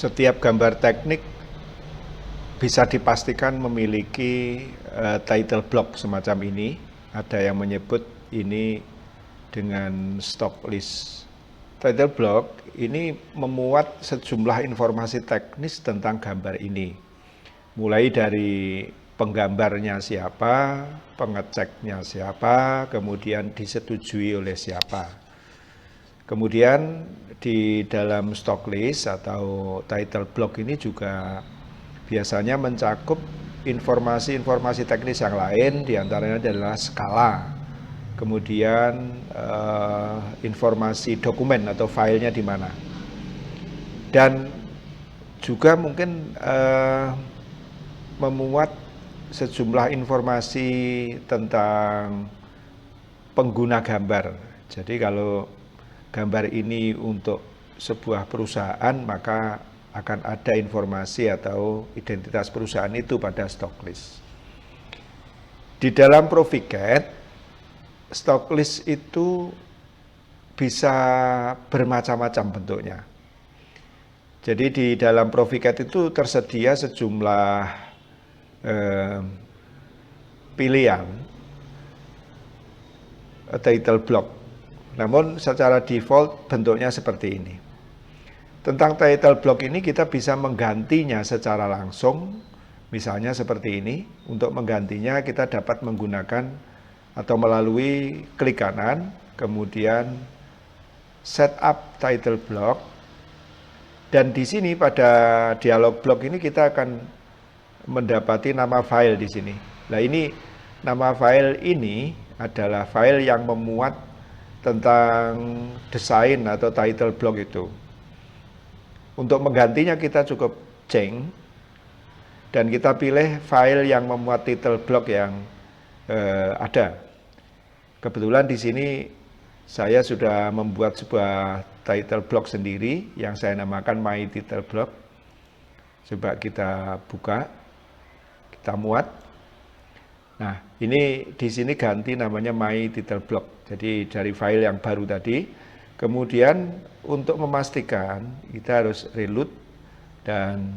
Setiap gambar teknik bisa dipastikan memiliki title block semacam ini. Ada yang menyebut ini dengan stock list. Title block ini memuat sejumlah informasi teknis tentang gambar ini. Mulai dari penggambarnya siapa, pengeceknya siapa, kemudian disetujui oleh siapa. Kemudian di dalam stock list atau title block ini juga biasanya mencakup informasi-informasi teknis yang lain, diantaranya adalah skala, kemudian informasi dokumen atau filenya di mana, dan juga mungkin memuat sejumlah informasi tentang pengguna gambar. Jadi kalau gambar ini untuk sebuah perusahaan, maka akan ada informasi atau identitas perusahaan itu pada stock list. Di dalam Proficat, stock list itu bisa bermacam-macam bentuknya. Jadi di dalam Proficat itu tersedia sejumlah pilihan title block. Namun secara default bentuknya seperti ini. Tentang title block ini kita bisa menggantinya secara langsung, misalnya seperti ini. Untuk menggantinya kita dapat menggunakan atau melalui klik kanan, kemudian setup title block. Dan di sini pada dialog block ini kita akan mendapati nama file di sini. Nah, ini nama file ini adalah file yang memuat tentang desain atau title block itu. Untuk menggantinya kita cukup change dan kita pilih file yang memuat title block yang ada. Kebetulan di sini saya sudah membuat sebuah title block sendiri yang saya namakan my title block. Coba kita buka, kita muat. Nah, ini di sini ganti namanya my title block. Jadi dari file yang baru tadi, kemudian untuk memastikan kita harus reload dan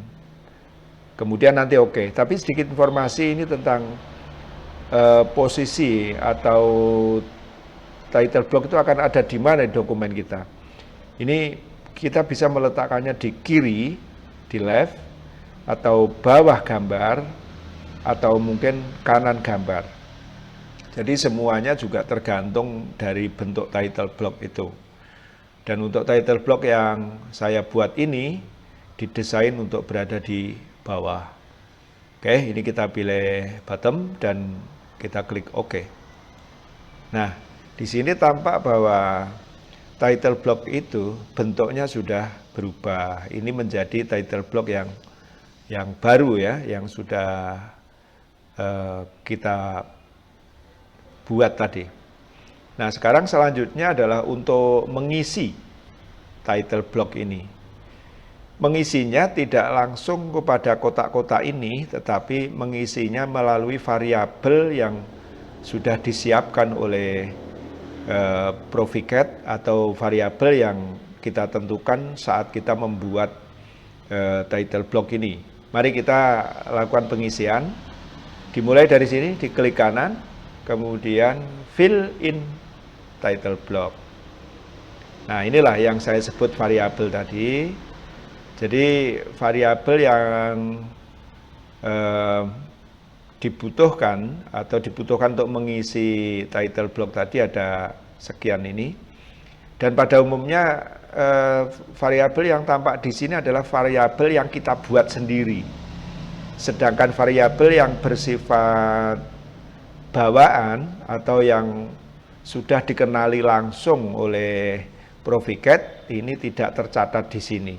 kemudian nanti oke. Tapi sedikit informasi ini tentang posisi atau title block itu akan ada di mana di dokumen kita. Ini kita bisa meletakkannya di kiri, di left, atau bawah gambar, atau mungkin kanan gambar. Jadi semuanya juga tergantung dari bentuk title block itu. Dan untuk title block yang saya buat ini didesain untuk berada di bawah. Oke, ini kita pilih bottom dan kita klik OK. Nah, di sini tampak bahwa title block itu bentuknya sudah berubah. Ini menjadi title block yang baru ya, yang sudah kita buat tadi. Nah, sekarang selanjutnya adalah untuk mengisi title block ini. Mengisinya tidak langsung kepada kotak-kotak ini, tetapi mengisinya melalui variabel yang sudah disiapkan oleh Proficat atau variabel yang kita tentukan saat kita membuat title block ini. Mari kita lakukan pengisian. Dimulai dari sini, diklik kanan, kemudian fill in title block. Nah, inilah yang saya sebut variabel tadi. Jadi variabel yang dibutuhkan untuk mengisi title block tadi ada sekian ini. Dan pada umumnya variabel yang tampak di sini adalah variabel yang kita buat sendiri. Sedangkan variabel yang bersifat bawaan atau yang sudah dikenali langsung oleh Proficat ini tidak tercatat di sini.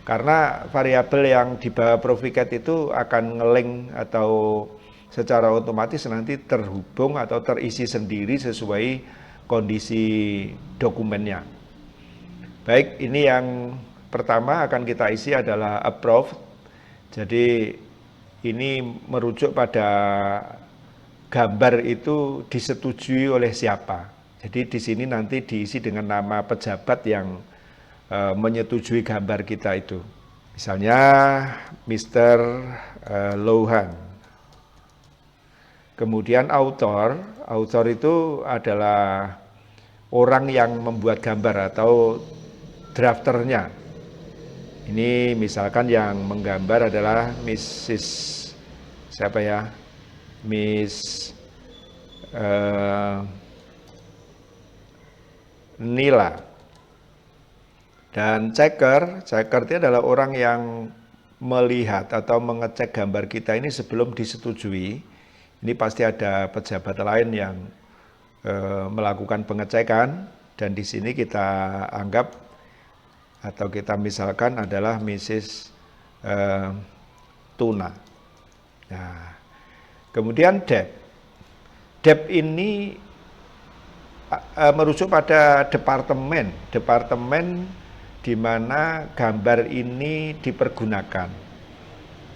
Karena variabel yang di bawah Proficat itu akan nge-link atau secara otomatis nanti terhubung atau terisi sendiri sesuai kondisi dokumennya. Baik, ini yang pertama akan kita isi adalah approved. Jadi ini merujuk pada gambar itu disetujui oleh siapa. Jadi di sini nanti diisi dengan nama pejabat yang menyetujui gambar kita itu. Misalnya Mr. Lohan. Kemudian author itu adalah orang yang membuat gambar atau drafternya. Ini misalkan yang menggambar adalah Mrs. siapa ya? Miss Nila. Dan checker itu adalah orang yang melihat atau mengecek gambar kita ini sebelum disetujui. Ini pasti ada pejabat lain yang melakukan pengecekan, dan di sini kita anggap atau kita misalkan adalah Mrs. Tuna. Nah, kemudian Deb. Deb ini merujuk pada departemen di mana gambar ini dipergunakan.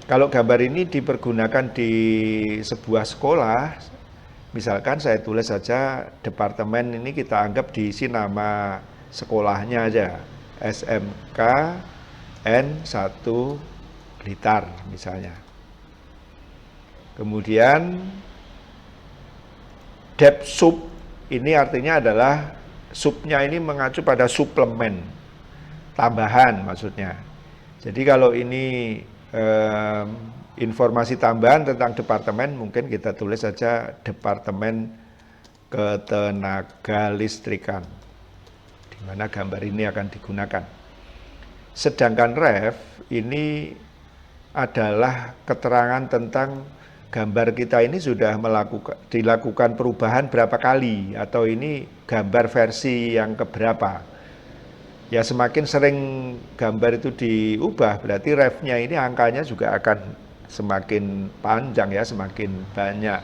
Kalau gambar ini dipergunakan di sebuah sekolah, misalkan saya tulis saja departemen ini, kita anggap diisi nama sekolahnya aja, SMK N1 Blitar misalnya. Kemudian Deb Sub ini artinya adalah subnya ini mengacu pada suplemen, tambahan maksudnya. Jadi kalau ini informasi tambahan tentang departemen, mungkin kita tulis saja Departemen Ketenagalistrikan, di mana gambar ini akan digunakan. Sedangkan ref ini adalah keterangan tentang gambar kita ini sudah dilakukan perubahan berapa kali, atau ini gambar versi yang keberapa. Ya semakin sering gambar itu diubah, berarti refnya ini angkanya juga akan semakin panjang ya, semakin banyak.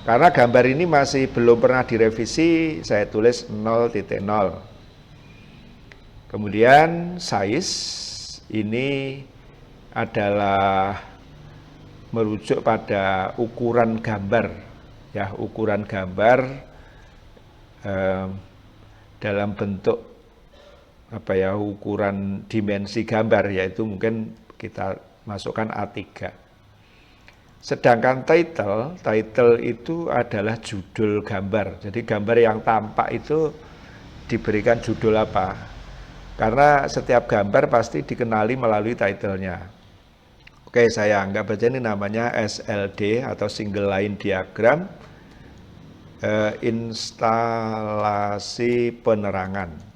Karena gambar ini masih belum pernah direvisi, saya tulis 0.0. Kemudian size ini adalah merujuk pada ukuran gambar, ya, ukuran gambar dalam bentuk ukuran dimensi gambar, yaitu mungkin kita masukkan A3. Sedangkan title itu adalah judul gambar. Jadi gambar yang tampak itu diberikan judul apa? Karena setiap gambar pasti dikenali melalui title-nya. Oke, saya anggap aja ini namanya SLD atau single line diagram, instalasi penerangan.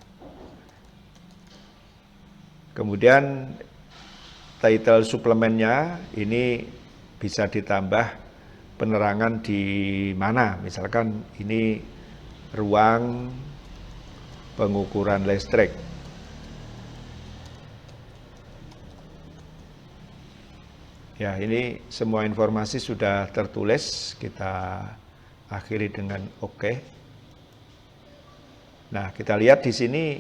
Kemudian title suplemennya ini bisa ditambah penerangan di mana, misalkan ini ruang pengukuran listrik. Ya, ini semua informasi sudah tertulis, kita akhiri dengan oke. Nah, kita lihat di sini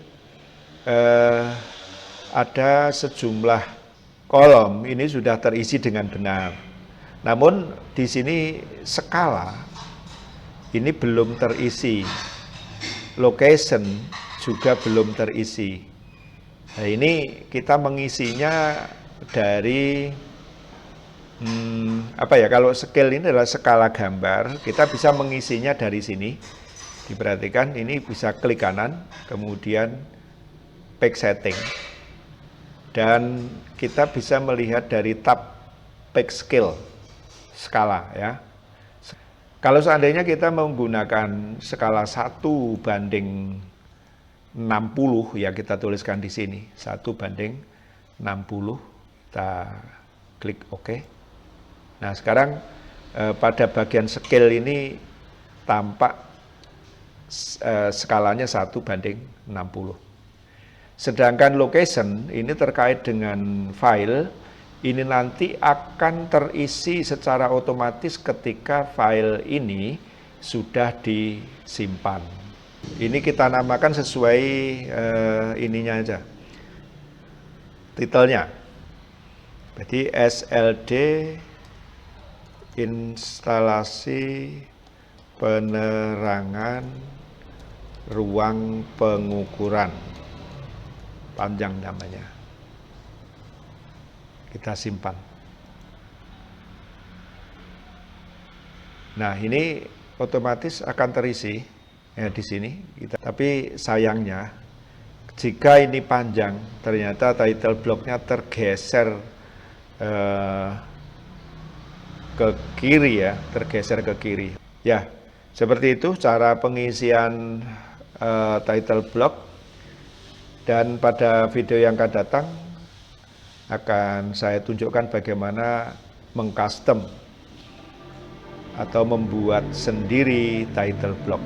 ada sejumlah kolom ini sudah terisi dengan benar. Namun di sini skala ini belum terisi. Location juga belum terisi. Nah, ini kita mengisinya dari kalau scale ini adalah skala gambar, kita bisa mengisinya dari sini. Diperhatikan ini bisa klik kanan, kemudian page setting. Dan kita bisa melihat dari tab page scale, skala ya. Kalau seandainya kita menggunakan skala 1:60, ya kita tuliskan di sini 1:60, kita klik OK. Nah, sekarang pada bagian scale ini tampak skalanya 1:60. Sedangkan location ini terkait dengan file, ini nanti akan terisi secara otomatis ketika file ini sudah disimpan. Ini kita namakan sesuai ininya aja, titelnya. Jadi SLD instalasi penerangan ruang pengukuran, panjang namanya. Kita simpan. Nah, ini otomatis akan terisi ya di sini. Tapi sayangnya, jika ini panjang, ternyata title blocknya tergeser ke kiri ya, tergeser ke kiri. Ya, seperti itu cara pengisian title block. Dan pada video yang akan datang akan saya tunjukkan bagaimana mengcustom atau membuat sendiri title block.